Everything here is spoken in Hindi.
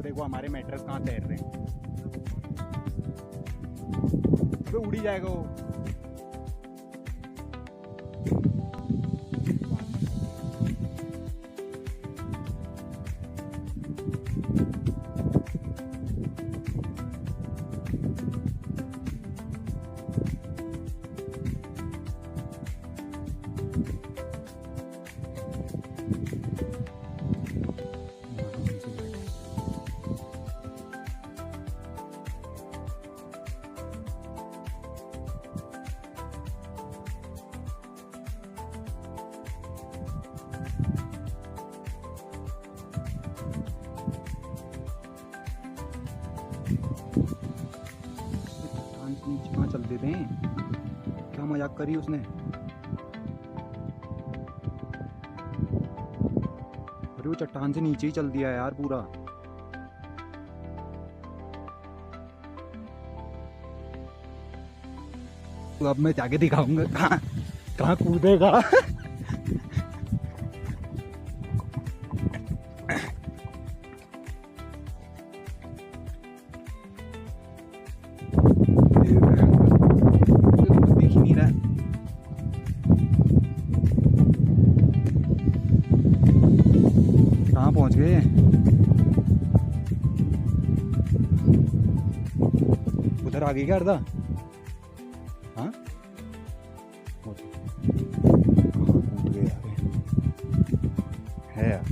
देखो हमारे मैट्रेस कहाँ तैर रहे हैं। अबे उड़ी जाएगा वो। नीचे कहाँ चल देते हैं, क्या मजाक करी उसने। अरे वो चट्टान से नीचे ही चल दिया यार पूरा। तो अब मैं जाके दिखाऊंगा कहाँ कहाँ कूदेगा। दिख ही नहीं रहा। कहाँ पहुंच गए? उधर आ गई क्या अर्धा? हाँ कहाँ कूद गए यार, है यार।